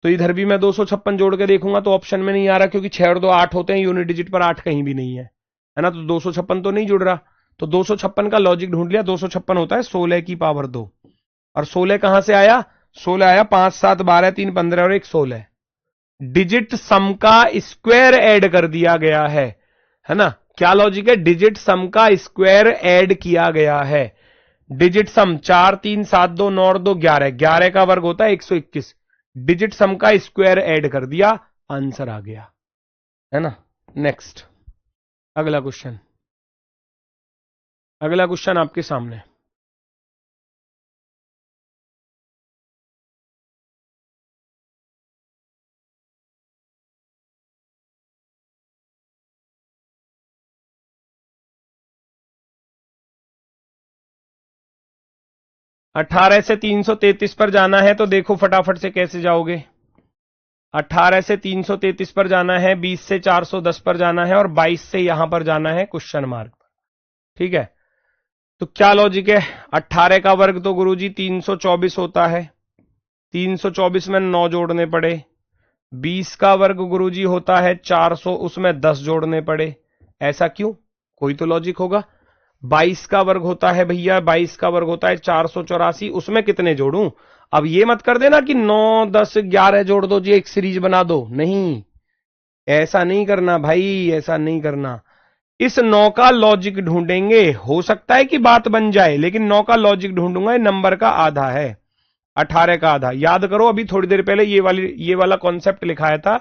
तो इधर भी मैं 256 जोड़ के देखूंगा तो ऑप्शन में नहीं आ रहा, क्योंकि 6 और 2 8 होते हैं, यूनिट डिजिट पर 8 कहीं भी नहीं है ना, तो 256 तो नहीं जुड़ रहा। तो 256 का लॉजिक ढूंढ लिया। 256 होता है 16 की पावर 2, और 16 कहां से आया? 16 आया 5 7 12 3 15 और 1 16। डिजिट सम का स्क्वायर ऐड कर दिया गया है ना। क्या लॉजिक है? डिजिट सम का स्क्वायर ऐड किया गया है। डिजिट सम 4 3 7 2 9 और 2 11, 11 का वर्ग होता है 121। डिजिट सम का स्क्वायर ऐड कर दिया, आंसर आ गया, है ना। नेक्स्ट, अगला क्वेश्चन। अगला क्वेश्चन आपके सामने। अठारह से 333 पर जाना है, तो देखो फटाफट से कैसे जाओगे। 18 से 333 पर जाना है, 20 से 410 पर जाना है, और 22 से यहां पर जाना है क्वेश्चन मार्क पर, ठीक है। तो क्या लॉजिक है? 18 का वर्ग तो गुरुजी 324 होता है, 324 में 9 जोड़ने पड़े। 20 का वर्ग गुरुजी होता है 400, उसमें 10 जोड़ने पड़े। ऐसा क्यों? कोई तो लॉजिक होगा। 22 का वर्ग होता है भैया, 22 का वर्ग होता है 484, उसमें कितने जोड़ूं? अब ये मत कर देना कि 9 10 11 जोड़ दो जी, एक सीरीज बना दो, नहीं, ऐसा नहीं करना भाई, ऐसा नहीं करना। इस 9 का लॉजिक ढूंढेंगे, हो सकता है कि बात बन जाए, लेकिन 9 का लॉजिक ढूंढूंगा। नंबर का आधा है, 18 का आधा। याद करो, अभी थोड़ी देर पहले ये वाला कॉन्सेप्ट लिखाया था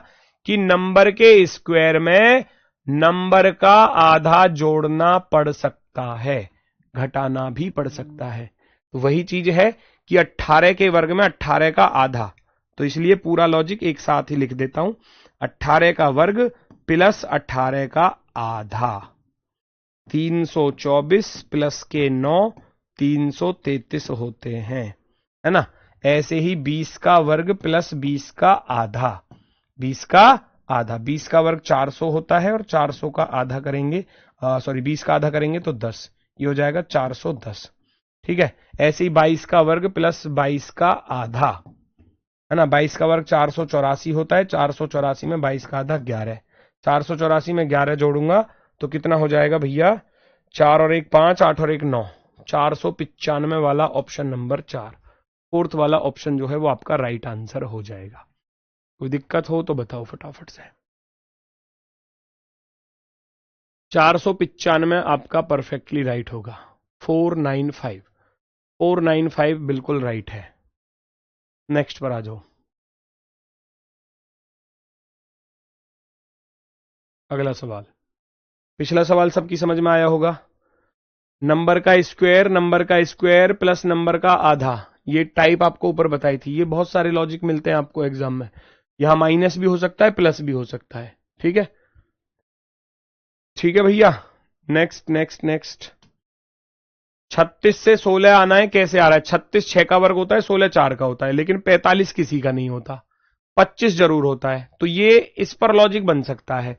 कि नंबर के स्क्वायर में नंबर का आधा जोड़ना पड़ सकता है, घटाना भी पड़ सकता है। तो वही चीज है कि 18 के वर्ग में 18 का आधा, तो इसलिए पूरा लॉजिक एक साथ ही लिख देता हूं। 18 का वर्ग प्लस 18 का आधा, 324 प्लस के 9, 333 होते हैं, है ना। ऐसे ही 20 का वर्ग प्लस 20 का आधा, 20 का आधा, 20 का वर्ग 400 होता है, और 400 का आधा करेंगे, सॉरी 20 का आधा करेंगे तो 10, ये हो जाएगा 410, ठीक है। ऐसे ही 22 का वर्ग प्लस 22 का आधा, है ना। 22 का वर्ग 484 होता है, 484 में 22 का आधा 11, 484 में 11 जोड़ूंगा तो कितना हो जाएगा भैया? 4 और 1 5, 8 और 1 9, 495 वाला ऑप्शन नंबर 4, फोर्थ वाला ऑप्शन जो है वो आपका राइट आंसर हो जाएगा। कोई दिक्कत हो तो बताओ फटाफट से। 495 आपका परफेक्टली राइट होगा। 495, 495 बिल्कुल राइट है। नेक्स्ट पर आ जाओ। अगला सवाल, पिछला सवाल सबकी समझ में आया होगा। नंबर का स्क्वायर प्लस नंबर का आधा, ये टाइप आपको ऊपर बताई थी। ये बहुत सारे लॉजिक मिलते हैं आपको एग्जाम में, यहां माइनस भी हो सकता है, प्लस भी हो सकता है, ठीक है। ठीक है भैया, नेक्स्ट नेक्स्ट नेक्स्ट। 36 से 16 आना है, कैसे आ रहा है? 36 6 का वर्ग होता है, 16 4 का होता है, लेकिन 45 किसी का नहीं होता। 25 जरूर होता है। तो ये इस पर लॉजिक बन सकता है।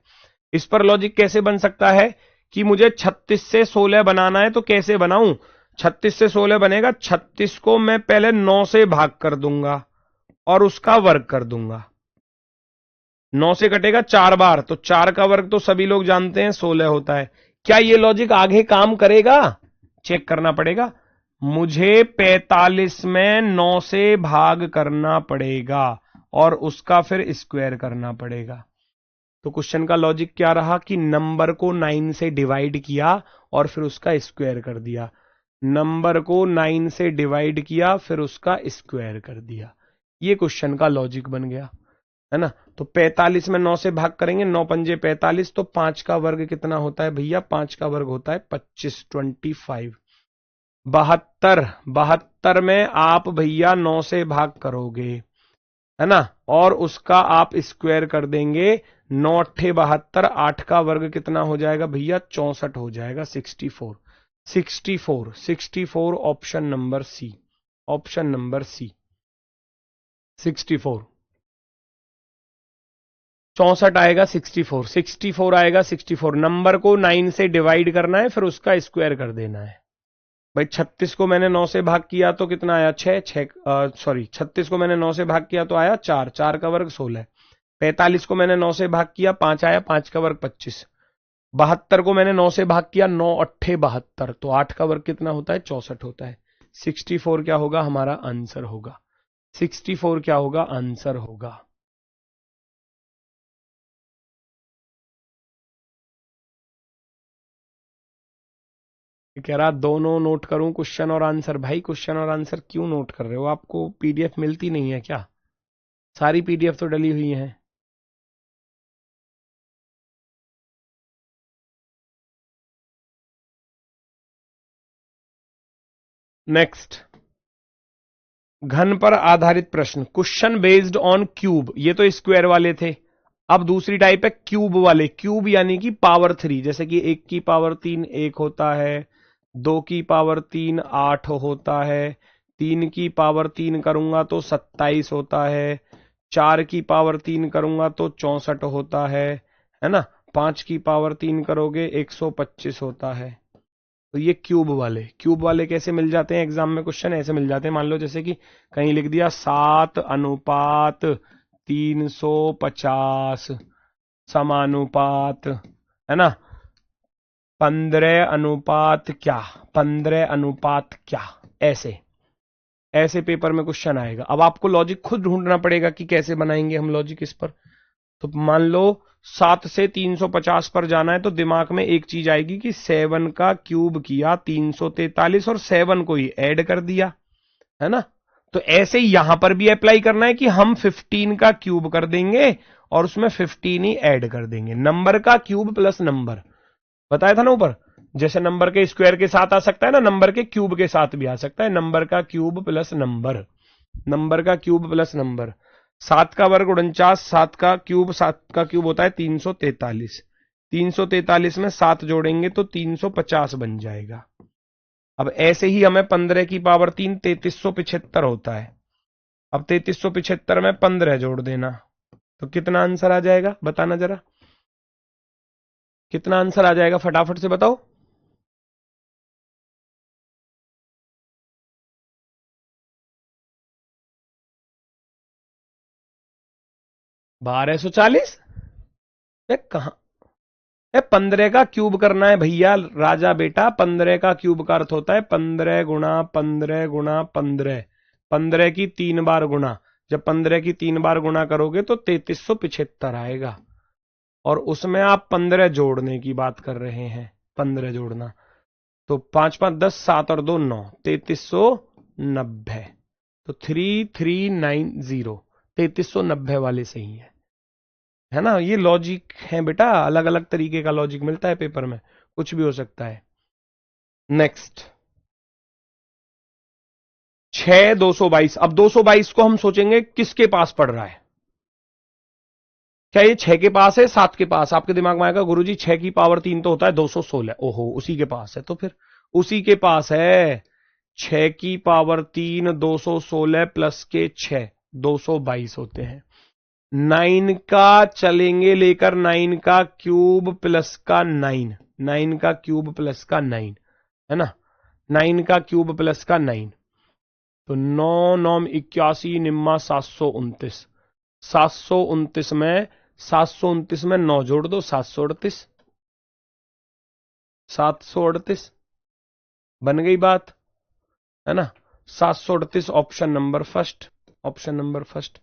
इस पर लॉजिक कैसे बन सकता है कि मुझे 36 से 16 बनाना है, तो कैसे बनाऊं? 36 से 16 बनेगा, 36 को मैं पहले 9 से भाग कर दूंगा और उसका वर्ग कर दूंगा। 9 से कटेगा 4 बार, तो 4 का वर्ग तो सभी लोग जानते हैं 16 होता है। क्या ये लॉजिक आगे काम करेगा? चेक करना पड़ेगा। मुझे 45 में 9 से भाग करना पड़ेगा और उसका फिर स्क्वायर करना पड़ेगा। तो क्वेश्चन का लॉजिक क्या रहा कि नंबर को 9 से डिवाइड किया और फिर उसका स्क्वायर कर दिया। नंबर को 9 से डिवाइड किया फिर उसका स्क्वायर कर दिया। ये क्वेश्चन का लॉजिक बन गया, है ना। तो 45 में 9 से भाग करेंगे, 9 पंजे 45, तो 5 का वर्ग कितना होता है भैया? 5 का वर्ग होता है 25, 25। 72, 72 में आप भैया 9 से भाग करोगे, है ना, और उसका आप स्क्वायर कर देंगे। 9 अट्ठे 72, 8 का वर्ग कितना हो जाएगा भैया? 64 हो जाएगा, 64। 64, 64 option number C, option number C 64। 64 आएगा, 64, 64 आएगा, 64। नंबर को 9 से डिवाइड करना है फिर उसका स्क्वायर कर देना है। भाई 36 को मैंने 9 से भाग किया तो कितना आया? 6, सॉरी 36 को मैंने 9 से भाग किया तो आया 4, 4 का वर्ग 16। 45 को मैंने 9 से भाग किया, 5 आया, 5 का वर्ग 25। 72 को मैंने 9 से भाग किया, 9 अट्ठे 72, तो 8 का वर्ग कितना होता है? 64 होता है। 64 क्या होगा? हमारा आंसर होगा। 64 क्या होगा? आंसर होगा। कह रहा दोनों नोट करूं, क्वेश्चन और आंसर। भाई क्वेश्चन और आंसर क्यों नोट कर रहे हो? आपको पीडीएफ मिलती नहीं है क्या? सारी पीडीएफ तो डली हुई है। नेक्स्ट, घन पर आधारित प्रश्न, क्वेश्चन बेस्ड ऑन क्यूब। ये तो स्क्वायर वाले थे। अब दूसरी टाइप है क्यूब वाले। क्यूब यानी कि पावर 3, जैसे कि 1 की पावर 3 1 होता है, 2 की पावर 3 8 होता है, 3 की पावर 3 करूंगा तो 27 होता है, 4 की पावर 3 करूंगा तो 64 होता है ना, 5 की पावर 3 करोगे 125 होता है। तो ये क्यूब वाले, क्यूब वाले कैसे मिल जाते हैं? एग्जाम में क्वेश्चन ऐसे मिल जाते हैं। मान लो जैसे कि कहीं लिख दिया 7 अनुपात 350 समानुपात, है ना, 15 अनुपात क्या, 15 अनुपात क्या, ऐसे ऐसे पेपर में क्वेश्चन आएगा। अब आपको लॉजिक खुद ढूंढना पड़ेगा कि कैसे बनाएंगे हम लॉजिक इस पर। तो मान लो 7 से 350 पर जाना है, तो दिमाग में एक चीज आएगी कि 7 का क्यूब किया 343 और 7 को ही ऐड कर दिया, है ना। तो ऐसे ही यहां पर भी अप्लाई करना है कि हम 15 का क्यूब कर देंगे और उसमें 15 ही ऐड कर देंगे। नंबर का क्यूब प्लस नंबर बताया था ना ऊपर, जैसे नंबर के स्क्वायर के साथ आ सकता है ना, नंबर के क्यूब के साथ भी आ सकता है। नंबर का क्यूब प्लस नंबर, नंबर का क्यूब प्लस नंबर। 7 का वर्ग 49, 7 का क्यूब, 7 का क्यूब होता है 343। 343 में 7 जोड़ेंगे तो 350 बन जाएगा। अब ऐसे ही हमें 15 की पावर 3 3375 होता है। अब 3375 में 15 जोड़ देना, तो कितना आंसर आ जाएगा? बताना जरा, कितना आंसर आ जाएगा? फटाफट से बताओ। 1240। कहां? 15 का क्यूब करना है भैया राजा बेटा। 15 का क्यूब का अर्थ होता है 15 गुणा 15 गुणा 15, 15 की 3 बार गुणा। जब 15 की 3 बार गुणा करोगे तो 3375 आएगा, और उसमें आप 15 जोड़ने की बात कर रहे हैं, 15 जोड़ना। तो 5 5 10, 7 और 2 9, 3390। तो 3390, 3390 वाले सही है ना। ये लॉजिक है बेटा, अलग अलग तरीके का लॉजिक मिलता है पेपर में, कुछ भी हो सकता है। नेक्स्ट, 6 222। अब 222 को हम सोचेंगे किसके पास पड़ रहा है? क्या ये 6 के पास है, 7 के पास? आपके दिमाग में आएगा गुरुजी 6 की पावर 3 तो होता है 216। ओहो, उसी के पास है। तो फिर उसी के पास है। 6 की पावर 3 216 प्लस के 6 222 होते हैं। 9 का चलेंगे लेकर, 9 का क्यूब प्लस का 9, 9 का क्यूब प्लस का 9, है ना, 9 का क्यूब प्लस का 9, तो 9 9 81 निम्मा 729, 729 में 729 में 9 जोड़ दो, 738, 738 बन गई बात, है ना, 738 option number first, option number first.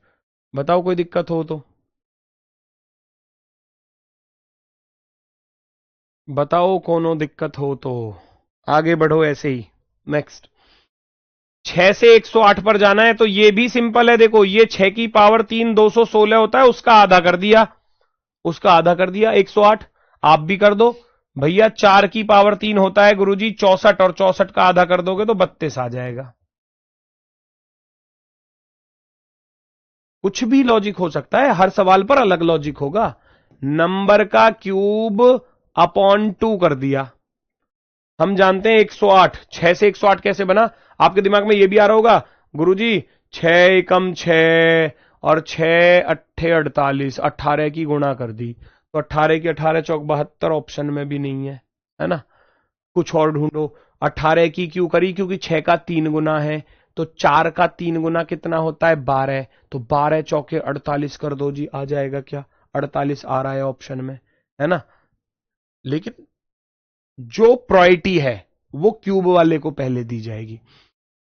बताओ कोई दिक्कत हो तो बताओ, कोनो दिक्कत हो तो आगे बढ़ो ऐसे ही। नेक्स्ट, 6 से 108 पर जाना है, तो ये भी सिंपल है। देखो, ये 6 की पावर 3 216 होता है, उसका आधा कर दिया, उसका आधा कर दिया 108। आप भी कर दो भैया। 4 की पावर 3 होता है गुरुजी 64, और 64 का आधा कर दोगे तो 32 आ जाएगा। कुछ भी लॉजिक हो सकता है, हर सवाल पर अलग लॉजिक होगा। नंबर का क्यूब अपॉन 2 कर दिया। हम जानते हैं 108, 6 से 108 कैसे बना, आपके दिमाग में यह भी आ रहा होगा गुरुजी, 6 एकम 6 और 6 अट्ठे 48, 18 की गुणा कर दी, तो 18 की 18 चौक 72 ऑप्शन में भी नहीं है ना। कुछ और ढूंढो। 18 की क्यों करी, क्योंकि 6 का 3 गुना है, तो 4 का 3 गुना कितना होता है 12, तो 12 चौके 48 कर दो जी, आ जाएगा क्या, 48 आ रहा है ऑप्शन में, है ना। लेकिन जो प्रायोरिटी है वो क्यूब वाले को पहले दी जाएगी।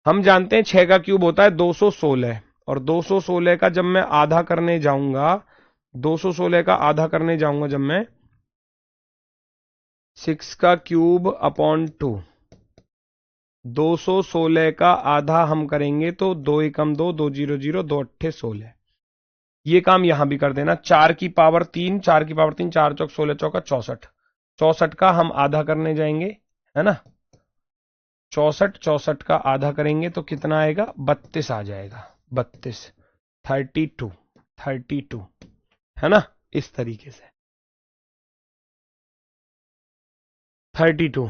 हम जानते हैं 6 का क्यूब होता है 216, और 216 का जब मैं आधा करने जाऊंगा, 216 का आधा करने जाऊंगा जब मैं, 6 का क्यूब अपॉन 2, 216 का आधा हम करेंगे तो 2 एकम 2, 2 0 0, 2 अट्ठे 16। ये काम यहां भी कर देना। 4 की पावर 3, 4 की पावर 3, 4 चौक 16 चौका 64, 64 का हम आधा करने जाएंगे, है ना। 64, 64 का आधा करेंगे तो कितना आएगा, 32 आ जाएगा, 32, 32, 32, है ना, इस तरीके से 32।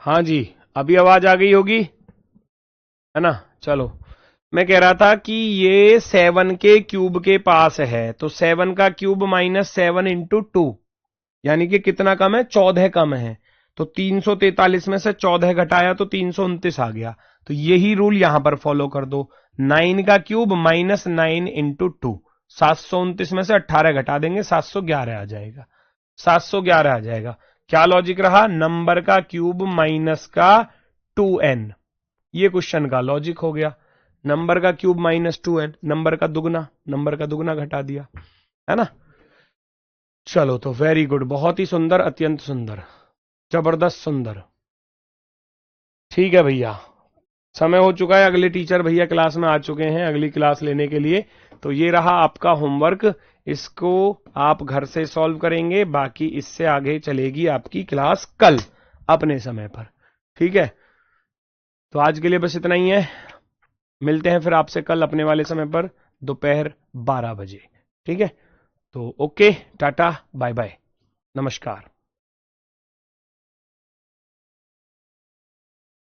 हाँ जी, अभी आवाज आ गई होगी, है ना। चलो, मैं कह रहा था कि ये 7 के क्यूब के पास है, तो 7 का क्यूब माइनस 7 इंटू 2, यानी कि कितना कम है, 14 कम है। तो 343 में से 14 घटाया तो 329 आ गया। तो यही रूल यहां पर फॉलो कर दो। 9 का क्यूब माइनस 9 इंटू 2, 729 में से 18 घटा देंगे, 711 आ जाएगा, 711 आ जाएगा। क्या लॉजिक रहा, नंबर का क्यूब माइनस का 2n, ये क्वेश्चन का लॉजिक हो गया। नंबर का क्यूब -2 है, नंबर का दुगना घटा दिया, है ना। चलो तो वेरी गुड, बहुत ही सुंदर, अत्यंत सुंदर, जबरदस्त सुंदर। ठीक है भैया, समय हो चुका है, अगले टीचर भैया क्लास में आ चुके हैं अगली क्लास लेने के लिए। तो ये रहा आपका होमवर्क, इसको आप घर से सॉल्व करेंगे, बाकी इससे आगे चलेगी आपकी क्लास कल अपने समय पर। ठीक है, तो आज के लिए बस इतना ही है, मिलते हैं फिर आपसे कल अपने वाले समय पर दोपहर 12 बजे। ठीक है, तो ओके, टाटा बाय बाय, नमस्कार।